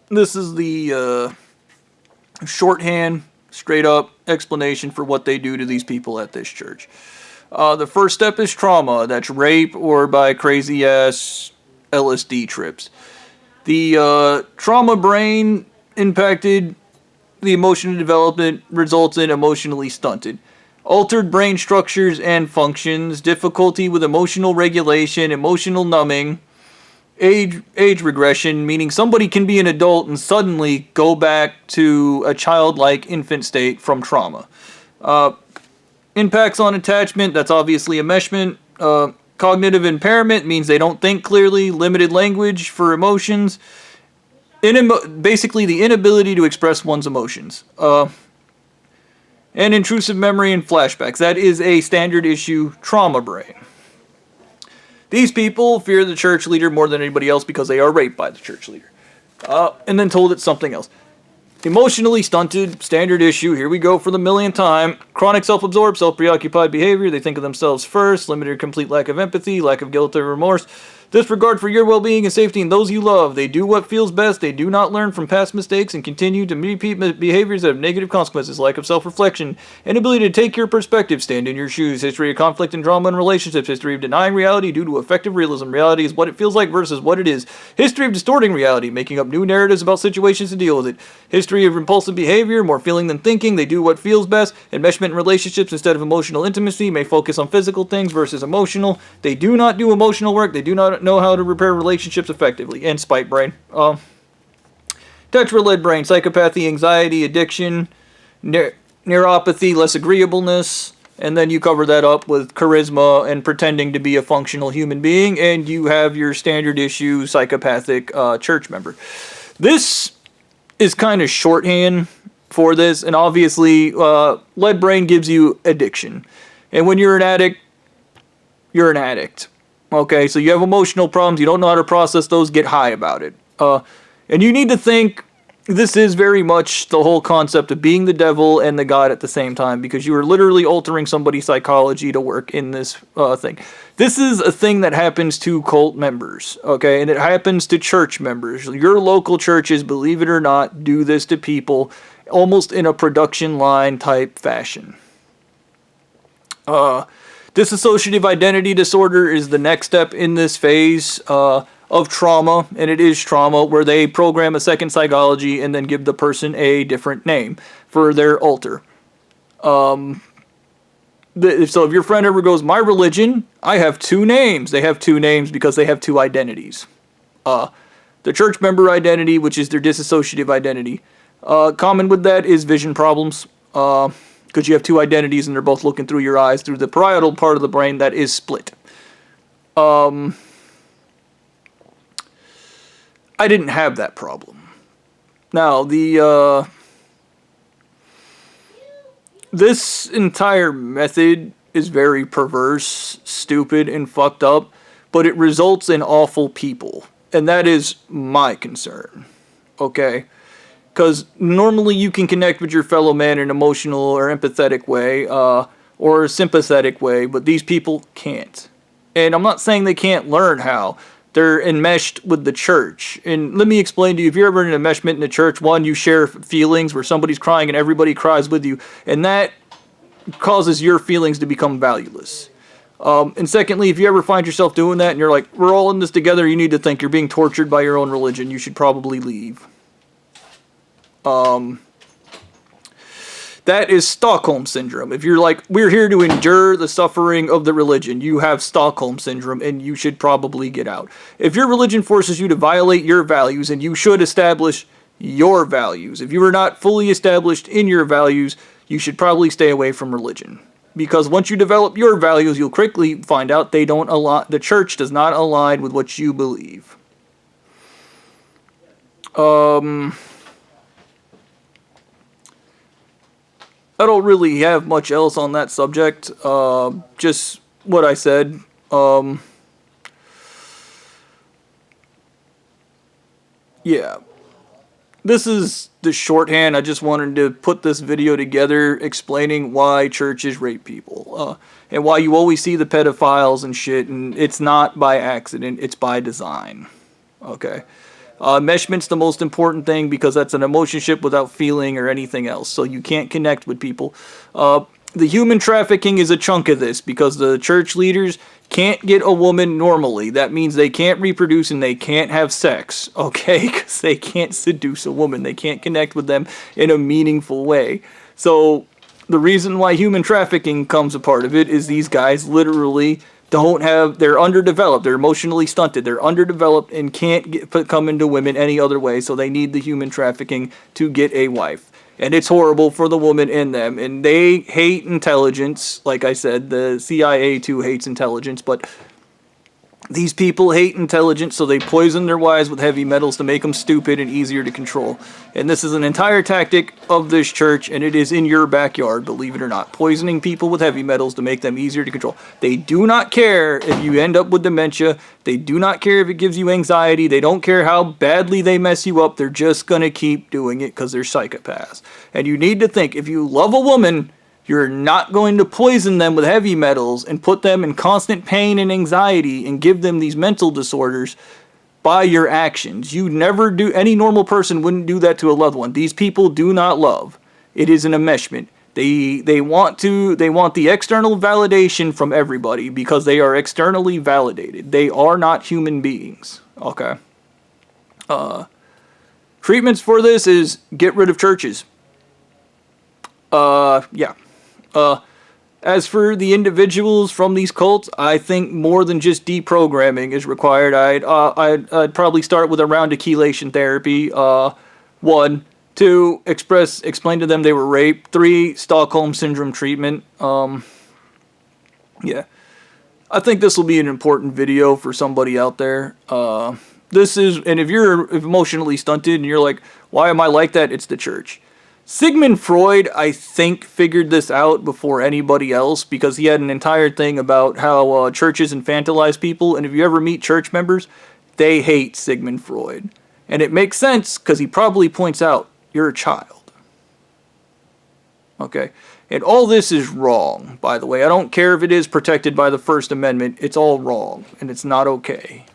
this is the shorthand, straight up explanation for what they do to these people at this church. The first step is trauma. That's rape or by crazy ass LSD trips. The trauma brain impacted the emotional development results in emotionally stunted. Altered brain structures and functions, difficulty with emotional regulation, emotional numbing, age regression, meaning somebody can be an adult and suddenly go back to a childlike infant state from trauma. Impacts on attachment, that's obviously enmeshment. Cognitive impairment means they don't think clearly, limited language for emotions, basically the inability to express one's emotions. And intrusive memory and flashbacks. That is a standard issue trauma brain. These people fear the church leader more than anybody else because they are raped by the church leader. And then told it's something else. Emotionally stunted, standard issue, here we go for the millionth time. Chronic self-absorbed, self-preoccupied behavior, they think of themselves first, limited or complete lack of empathy, lack of guilt or remorse, disregard for your well-being and safety and those you love. They do what feels best, they do not learn from past mistakes and continue to repeat behaviors that have negative consequences, lack of self-reflection, inability to take your perspective, stand in your shoes, history of conflict and drama in relationships, history of denying reality due to effective realism. Reality is what it feels like versus what it is. History of distorting reality, making up new narratives about situations to deal with it. History of impulsive behavior, more feeling than thinking, they do what feels best. Enmeshment in relationships instead of emotional intimacy, may focus on physical things versus emotional. They do not do emotional work, they do not know how to repair relationships effectively. And spite brain. Tetra-led brain, psychopathy, anxiety, addiction, neuropathy, less agreeableness, and then you cover that up with charisma and pretending to be a functional human being, and you have your standard issue psychopathic church member. This is kind of shorthand for this, and obviously lead brain gives you addiction. And when you're an addict, you're an addict. Okay, so you have emotional problems, you don't know how to process those, get high about it. And you need to think, this is very much the whole concept of being the devil and the God at the same time, because you are literally altering somebody's psychology to work in this thing. This is a thing that happens to cult members, okay, and it happens to church members. Your local churches, believe it or not, do this to people almost in a production line type fashion. Dissociative identity disorder is the next step in this phase of trauma, and it is trauma where they program a second psychology and then give the person a different name for their alter. So if your friend ever goes, my religion, I have two names. They have two names because they have two identities. The church member identity, which is their dissociative identity. Common with that is vision problems. Because you have two identities and they're both looking through your eyes through the parietal part of the brain that is split. I didn't have that problem. Now, this entire method is very perverse, stupid, and fucked up, but it results in awful people. And that is my concern. Okay? Because normally you can connect with your fellow man in an emotional or empathetic way, or a sympathetic way, but these people can't. And I'm not saying they can't learn how. They're enmeshed with the church. And let me explain to you, if you're ever in an enmeshment in the church, one, you share feelings where somebody's crying and everybody cries with you, and that causes your feelings to become valueless. And secondly, if you ever find yourself doing that and you're like, we're all in this together, you need to think you're being tortured by your own religion. You should probably leave. That is Stockholm Syndrome. If you're like, we're here to endure the suffering of the religion, you have Stockholm Syndrome and you should probably get out. If your religion forces you to violate your values, and you should establish your values. If you are not fully established in your values, you should probably stay away from religion. Because once you develop your values, you'll quickly find out they don't align, the church does not align with what you believe. I don't really have much else on that subject. Just what I said. Yeah. This is the shorthand. I just wanted to put this video together explaining why churches rape people. And why you always see the pedophiles and shit. And it's not by accident. It's by design. Okay. Enmeshment's the most important thing because that's an emotionship without feeling or anything else. So you can't connect with people. The human trafficking is a chunk of this because the church leaders can't get a woman normally. That means they can't reproduce and they can't have sex, okay? Because they can't seduce a woman. They can't connect with them in a meaningful way. So the reason why human trafficking comes a part of it is these guys literally they're underdeveloped, they're emotionally stunted, they're underdeveloped and can't come into women any other way, so they need the human trafficking to get a wife. And it's horrible for the woman in them, and they hate intelligence. Like I said, the CIA too hates intelligence, but these people hate intelligence, so they poison their wives with heavy metals to make them stupid and easier to control. And this is an entire tactic of this church, and it is in your backyard, believe it or not. Poisoning people with heavy metals to make them easier to control. They do not care if you end up with dementia. They do not care if it gives you anxiety. They don't care how badly they mess you up. They're just going to keep doing it because they're psychopaths. And you need to think, if you love a woman, you're not going to poison them with heavy metals and put them in constant pain and anxiety and give them these mental disorders by your actions. You never do. Any normal person wouldn't do that to a loved one. These people do not love. It is an enmeshment. They want the external validation from everybody because they are externally validated. They are not human beings. Okay. Treatments for this is get rid of churches. Yeah. As for the individuals from these cults, I think more than just deprogramming is required. I'd probably start with a round of chelation therapy. 1, 2, explain to them they were raped. 3, Stockholm Syndrome treatment. Yeah. I think this will be an important video for somebody out there. And if you're emotionally stunted and you're like, why am I like that? It's the church. Sigmund Freud, I think, figured this out before anybody else because he had an entire thing about how churches infantilize people, and if you ever meet church members, they hate Sigmund Freud. And it makes sense because he probably points out, you're a child. Okay? And all this is wrong, by the way. I don't care if it is protected by the First Amendment. It's all wrong, and it's not okay.